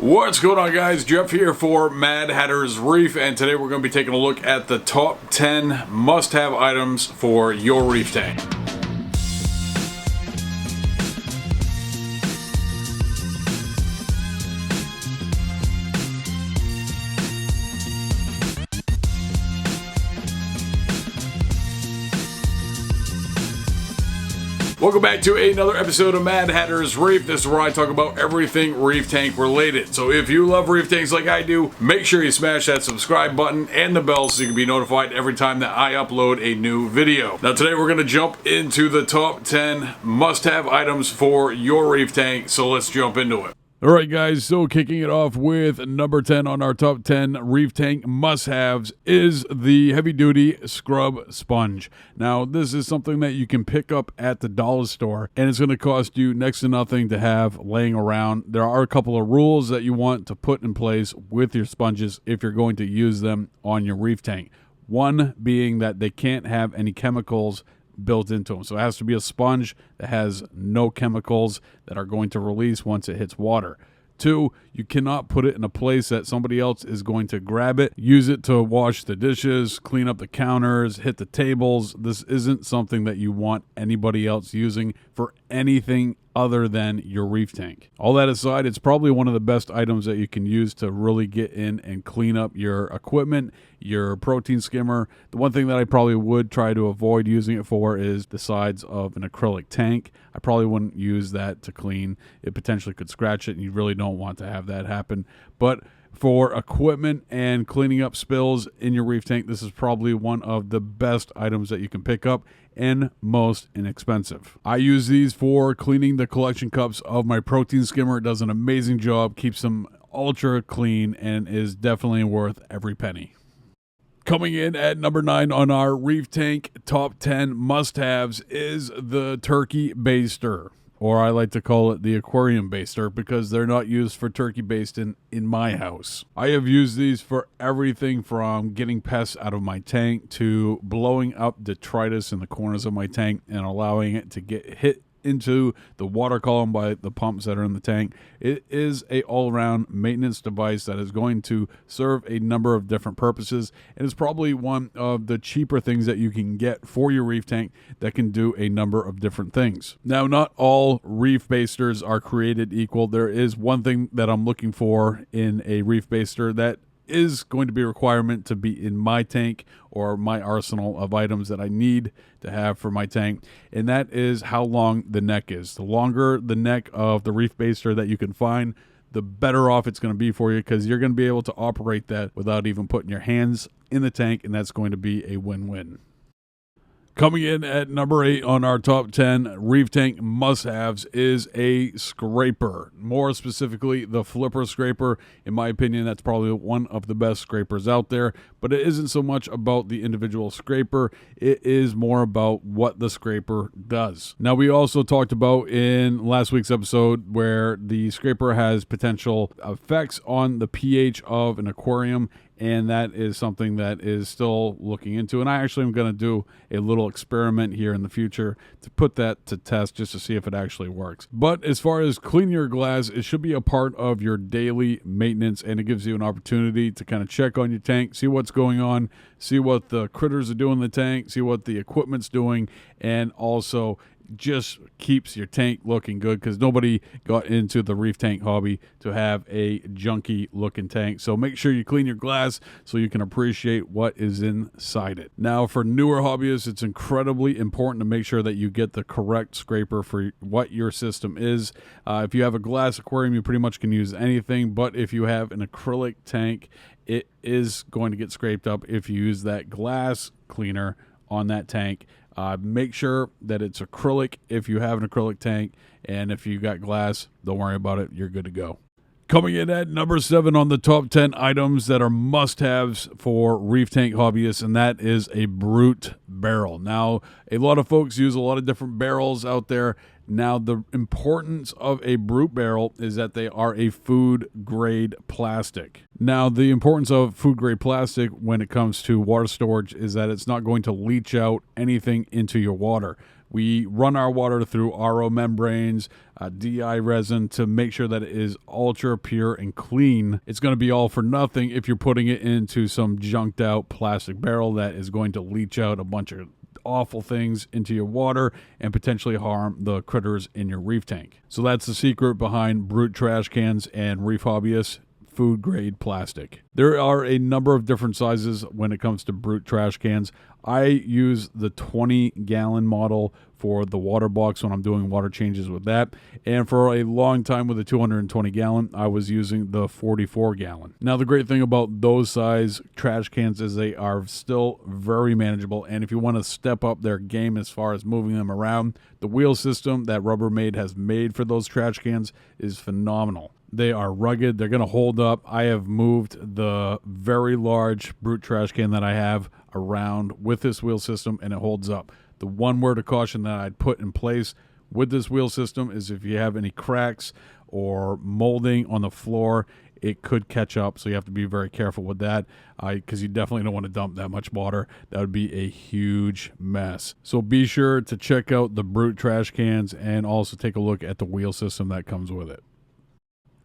What's going on, guys? Jeff here for Mad Hatter's Reef, and today we're going to be taking a look at the top 10 must-have items for your reef tank. Welcome back to another episode of Mad Hatter's Reef. This is where I talk about everything reef tank related. So if you love reef tanks like I do, make sure you smash that subscribe button and the bell so you can be notified every time that I upload a new video. Now today we're going to jump into the top 10 must-have items for your reef tank. So let's jump into it. Alright guys, so kicking it off with number 10 on our top 10 reef tank must-haves is the heavy-duty scrub sponge. Now, this is something that you can pick up at the dollar store, and it's going to cost you next to nothing to have laying around. There are a couple of rules that you want to put in place with your sponges if you're going to use them on your reef tank. One being that they can't have any chemicals built into them. So it has to be a sponge that has no chemicals that are going to release once it hits water. Two, you cannot put it in a place that somebody else is going to grab it, use it to wash the dishes, clean up the counters, hit the tables. This isn't something that you want anybody else using for anything other than your reef tank. All that aside, it's probably one of the best items that you can use to really get in and clean up your equipment, your protein skimmer. The one thing that I probably would try to avoid using it for is the sides of an acrylic tank. I probably wouldn't use that to clean. It potentially could scratch it, and you really don't want to have that happen. But for equipment and cleaning up spills in your reef tank, this is probably one of the best items that you can pick up and most inexpensive. I use these for cleaning the collection cups of my protein skimmer. It does an amazing job, keeps them ultra clean, and is definitely worth every penny. Coming in at number 9 on our reef tank top 10 must-haves is the turkey baster, or I like to call it the aquarium baster because they're not used for turkey basting in my house. I have used these for everything from getting pests out of my tank to blowing up detritus in the corners of my tank and allowing it to get hit into the water column by the pumps that are in the tank. It is a all-around maintenance device that is going to serve a number of different purposes, and it's probably one of the cheaper things that you can get for your reef tank that can do a number of different things. Now, not all reef basters are created equal. There is one thing that I'm looking for in a reef baster that is going to be a requirement to be in my tank or my arsenal of items that I need to have for my tank, and that is how long the neck is. The longer the neck of the reef baster that you can find, the better off it's going to be for you, because you're going to be able to operate that without even putting your hands in the tank, and that's going to be a win-win. Coming in at number 8 on our top 10 reef tank must-haves is a scraper. More specifically, the flipper scraper. In my opinion, that's probably one of the best scrapers out there, but it isn't so much about the individual scraper. It is more about what the scraper does. Now, we also talked about in last week's episode where the scraper has potential effects on the pH of an aquarium, and that is something that is still looking into. And I actually am going to do a little experiment here in the future to put that to test just to see if it actually works. But as far as cleaning your glass, it should be a part of your daily maintenance, and it gives you an opportunity to kind of check on your tank, see what's going on, see what the critters are doing in the tank, see what the equipment's doing, and also just keeps your tank looking good, because nobody got into the reef tank hobby to have a junky looking tank. So make sure you clean your glass so you can appreciate what is inside it. Now, for newer hobbyists, it's incredibly important to make sure that you get the correct scraper for what your system is. If you have a glass aquarium, you pretty much can use anything, but if you have an acrylic tank, it is going to get scraped up if you use that glass cleaner on that tank. Make sure that it's acrylic if you have an acrylic tank, and if you got glass, don't worry about it. You're good to go. Coming in at number 7 on the top 10 items that are must-haves for reef tank hobbyists, and that is a Brut Barrel. Now, a lot of folks use a lot of different barrels out there. Now, the importance of a Brut Barrel is that they are a food-grade plastic. Now, the importance of food-grade plastic when it comes to water storage is that it's not going to leach out anything into your water. We run our water through RO membranes, DI resin to make sure that it is ultra pure and clean. It's going to be all for nothing if you're putting it into some junked out plastic barrel that is going to leach out a bunch of awful things into your water and potentially harm the critters in your reef tank. So that's the secret behind Brut trash cans and Reef Hobbyists food grade plastic. There are a number of different sizes when it comes to Brut trash cans. I use the 20-gallon model for the water box when I'm doing water changes with that. And for a long time with the 220-gallon, I was using the 44-gallon. Now, the great thing about those size trash cans is they are still very manageable. And if you want to step up their game as far as moving them around, the wheel system that Rubbermaid has made for those trash cans is phenomenal. They are rugged. They're going to hold up. I have moved the very large Brut trash can that I have around with this wheel system, and it holds up. The one word of caution that I'd put in place with this wheel system is if you have any cracks or molding on the floor, it could catch up. So you have to be very careful with that because you definitely don't want to dump that much water. That would be a huge mess. So be sure to check out the Brut trash cans and also take a look at the wheel system that comes with it.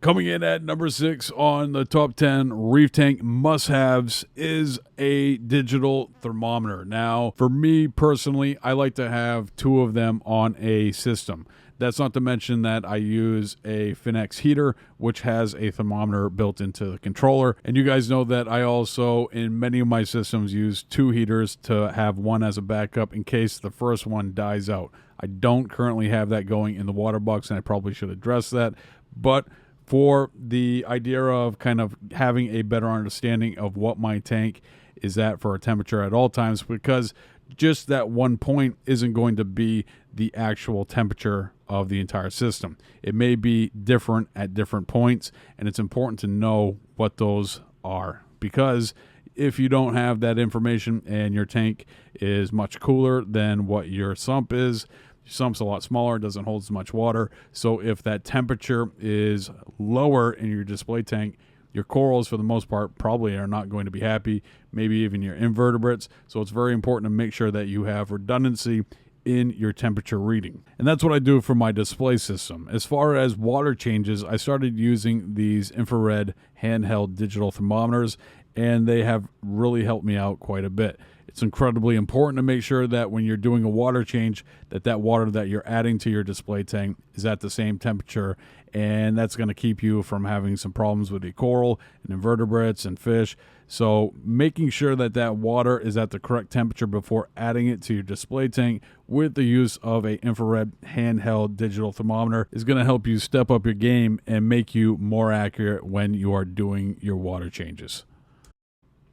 Coming in at number 6 on the top 10 reef tank must-haves is a digital thermometer. Now, for me personally, I like to have 2 of them on a system. That's not to mention that I use a Finex heater, which has a thermometer built into the controller. And you guys know that I also, in many of my systems, use 2 heaters to have one as a backup in case the first one dies out. I don't currently have that going in the water box, and I probably should address that. But for the idea of kind of having a better understanding of what my tank is at for a temperature at all times, because just that one point isn't going to be the actual temperature of the entire system. It may be different at different points, and it's important to know what those are, because if you don't have that information and your tank is much cooler than what your sump is, your sump's a lot smaller, doesn't hold as much water. So if that temperature is lower in your display tank, your corals, for the most part, probably are not going to be happy, maybe even your invertebrates. So it's very important to make sure that you have redundancy in your temperature reading. And that's what I do for my display system. As far as water changes, I started using these infrared handheld digital thermometers, and they have really helped me out quite a bit. It's incredibly important to make sure that when you're doing a water change, that water that you're adding to your display tank is at the same temperature, and that's going to keep you from having some problems with the coral and invertebrates and fish. So making sure that water is at the correct temperature before adding it to your display tank with the use of a infrared handheld digital thermometer is going to help you step up your game and make you more accurate when you are doing your water changes.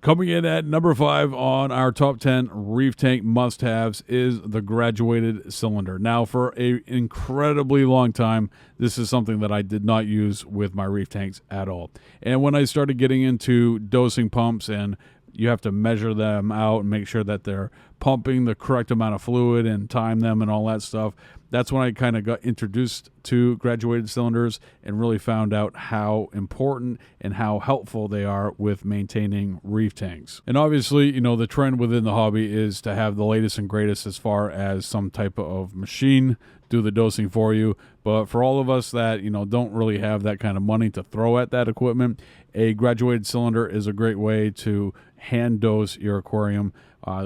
Coming in at number 5 on our top 10 reef tank must-haves is the graduated cylinder. Now, for an incredibly long time, this is something that I did not use with my reef tanks at all. And when I started getting into dosing pumps, and you have to measure them out and make sure that they're pumping the correct amount of fluid and time them and all that stuff, that's when I kind of got introduced to graduated cylinders and really found out how important and how helpful they are with maintaining reef tanks. And obviously, the trend within the hobby is to have the latest and greatest as far as some type of machine do the dosing for you. But for all of us that, don't really have that kind of money to throw at that equipment, a graduated cylinder is a great way to hand dose your aquarium,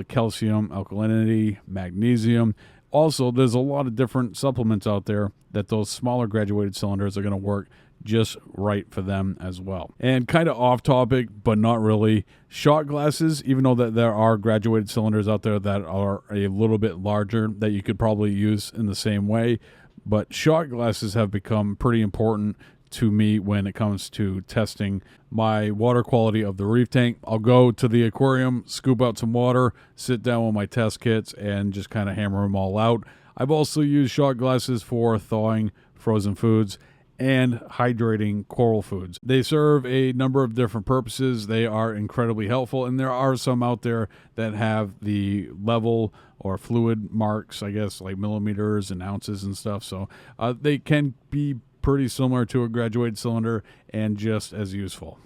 calcium, alkalinity, magnesium. Also, there's a lot of different supplements out there that those smaller graduated cylinders are going to work just right for them as well. And kind of off topic, but not really, shot glasses, even though that there are graduated cylinders out there that are a little bit larger that you could probably use in the same way, but shot glasses have become pretty important to me when it comes to testing my water quality of the reef tank. I'll go to the aquarium, scoop out some water, sit down with my test kits, and just kind of hammer them all out. I've also used shot glasses for thawing frozen foods and hydrating coral foods. They serve a number of different purposes. They are incredibly helpful, and there are some out there that have the level or fluid marks, I guess, like millimeters and ounces and stuff. So they can be pretty similar to a graduated cylinder and just as useful.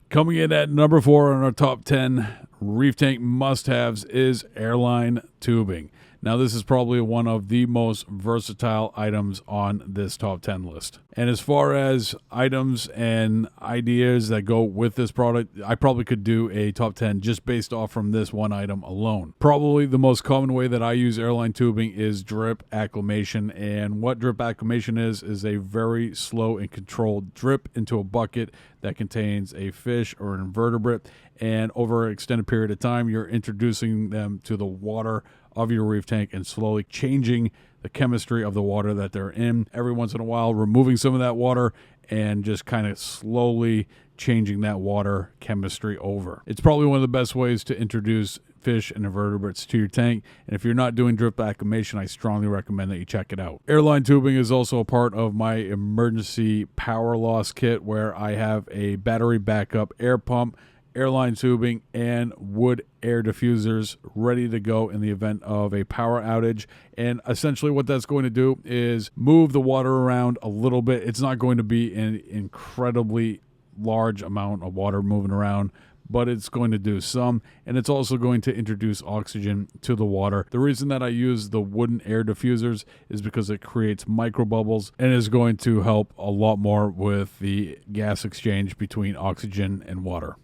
Coming in at number 4 on our top 10 reef tank must-haves is Airline Tubing. Now, this is probably one of the most versatile items on this top 10 list. And as far as items and ideas that go with this product, I probably could do a top 10 just based off from this one item alone. Probably the most common way that I use Airline Tubing is drip acclimation. And what drip acclimation is a very slow and controlled drip into a bucket that contains a fish or an invertebrate. And over an extended period of time, you're introducing them to the water of your reef tank and slowly changing the chemistry of the water that they're in. Every once in a while, removing some of that water and just kind of slowly changing that water chemistry over. It's probably one of the best ways to introduce fish and invertebrates to your tank. And if you're not doing drip acclimation, I strongly recommend that you check it out. Airline Tubing is also a part of my emergency power loss kit, where I have a battery backup air pump, Airline Tubing, and wood air diffusers ready to go in the event of a power outage. And essentially what that's going to do is move the water around a little bit. It's not going to be an incredibly large amount of water moving around, but it's going to do some, and it's also going to introduce oxygen to the water. The reason that I use the wooden air diffusers is because it creates micro bubbles and is going to help a lot more with the gas exchange between oxygen and water.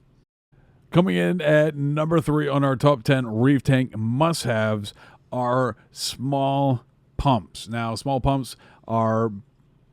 Coming in at number 3 on our top 10 reef tank must-haves are small pumps. Now, small pumps are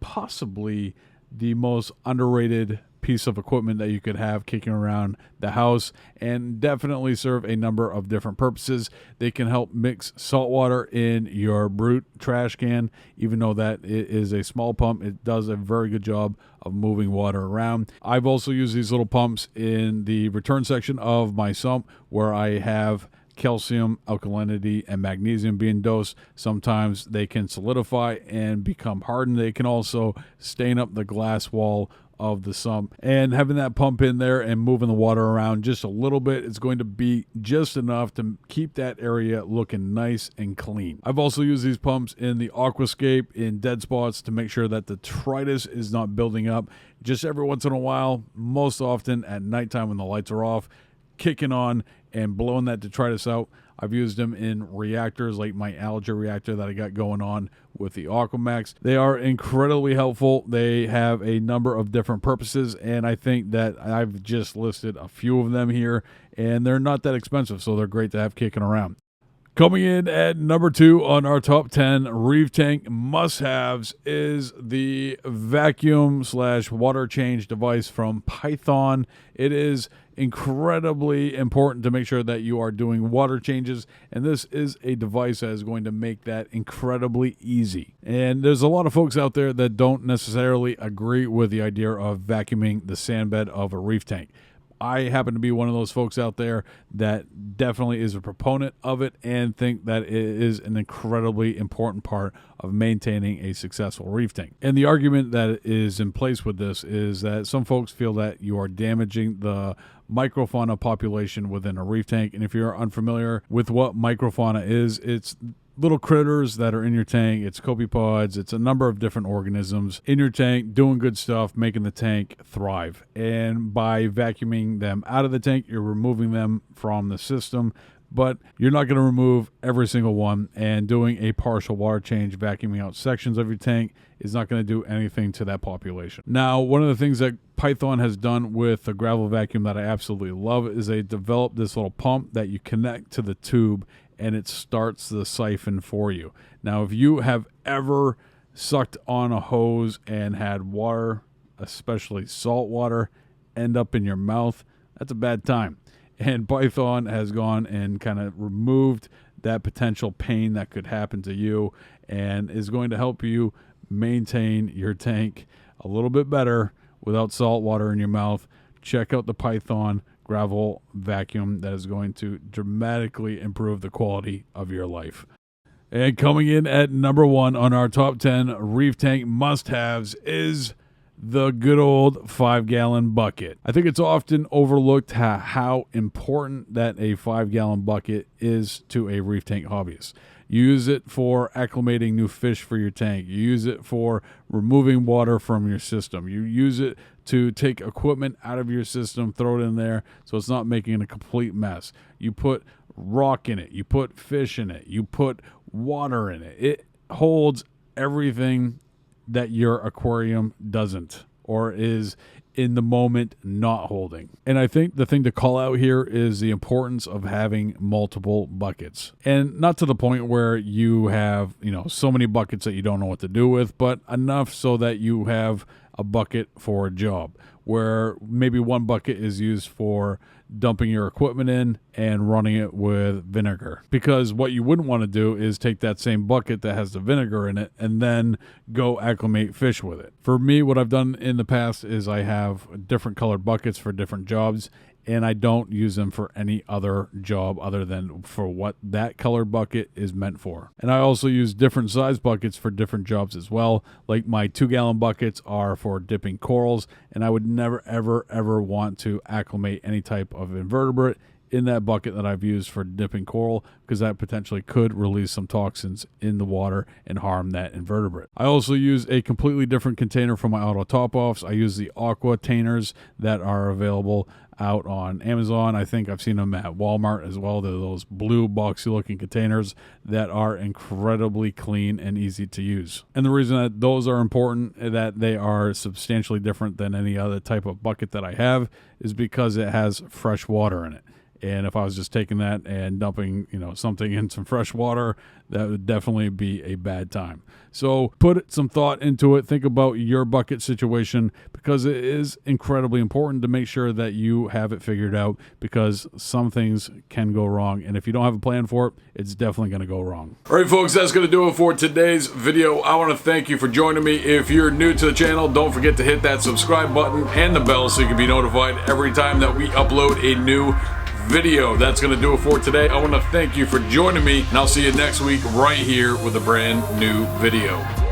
possibly the most underrated piece of equipment that you could have kicking around the house, and definitely serve a number of different purposes. They can help mix salt water in your Brut trash can. Even though that it is a small pump, it does a very good job of moving water around. I've also used these little pumps in the return section of my sump, where I have calcium, alkalinity, and magnesium being dosed. Sometimes they can solidify and become hardened. They can also stain up the glass wall of the sump, and having that pump in there and moving the water around just a little bit is going to be just enough to keep that area looking nice and clean. I've also used these pumps in the aquascape in dead spots to make sure that the detritus is not building up. Just every once in a while, most often at nighttime when the lights are off, kicking on and blowing that detritus out. I've used them in reactors like my algae reactor that I got going on with the Aquamax. They are incredibly helpful. They have a number of different purposes, and I think that I've just listed a few of them here, and they're not that expensive, so they're great to have kicking around. Coming in at number 2 on our top 10 reef tank must-haves is the vacuum/water change device from Python. It is incredibly important to make sure that you are doing water changes, and this is a device that is going to make that incredibly easy. And there's a lot of folks out there that don't necessarily agree with the idea of vacuuming the sandbed of a reef tank. I happen to be one of those folks out there that definitely is a proponent of it and think that it is an incredibly important part of maintaining a successful reef tank. And the argument that is in place with this is that some folks feel that you are damaging the microfauna population within a reef tank. And if you're unfamiliar with what microfauna is, it's little critters that are in your tank. It's copepods. It's a number of different organisms in your tank doing good stuff, making the tank thrive. And by vacuuming them out of the tank, you're removing them from the system. But you're not going to remove every single one, and doing a partial water change, vacuuming out sections of your tank, is not going to do anything to that population. Now, one of the things that Python has done with the gravel vacuum that I absolutely love is they developed this little pump that you connect to the tube, and it starts the siphon for you. Now, if you have ever sucked on a hose and had water, especially salt water, end up in your mouth, that's a bad time. And Python has gone and kind of removed that potential pain that could happen to you, and is going to help you maintain your tank a little bit better without salt water in your mouth. Check out the Python gravel vacuum. That is going to dramatically improve the quality of your life. And coming in at number 1 on our top 10 reef tank must-haves is the good old 5-gallon bucket. I think it's often overlooked how important that a 5-gallon bucket is to a reef tank hobbyist. You use it for acclimating new fish for your tank. You use it for removing water from your system. You use it to take equipment out of your system, throw it in there so it's not making a complete mess. You put rock in it, you put fish in it, you put water in it. It holds everything that your aquarium doesn't, or is in the moment not holding. And I think the thing to call out here is the importance of having multiple buckets, and not to the point where you have, so many buckets that you don't know what to do with, but enough so that you have a bucket for a job, where maybe one bucket is used for dumping your equipment in and running it with vinegar. Because what you wouldn't want to do is take that same bucket that has the vinegar in it and then go acclimate fish with it. For me, what I've done in the past is I have different colored buckets for different jobs, and I don't use them for any other job other than for what that colored bucket is meant for. And I also use different size buckets for different jobs as well. Like my 2-gallon buckets are for dipping corals, and I would never, ever, ever want to acclimate any type of invertebrate in that bucket that I've used for dipping coral, because that potentially could release some toxins in the water and harm that invertebrate. I also use a completely different container for my auto top-offs. I use the aqua tainers that are available out on Amazon. I think I've seen them at Walmart as well. They're those blue boxy looking containers that are incredibly clean and easy to use. And the reason that those are important, that they are substantially different than any other type of bucket that I have, is because it has fresh water in it. And if I was just taking that and dumping, something in some fresh water, that would definitely be a bad time. So put some thought into it. Think about your bucket situation, because it is incredibly important to make sure that you have it figured out, because some things can go wrong. And if you don't have a plan for it, it's definitely going to go wrong. All right, folks, that's going to do it for today's video. I want to thank you for joining me. If you're new to the channel, don't forget to hit that subscribe button and the bell so you can be notified every time that we upload a new video. That's going to do it for today. I want to thank you for joining me, and I'll see you next week right here with a brand new video.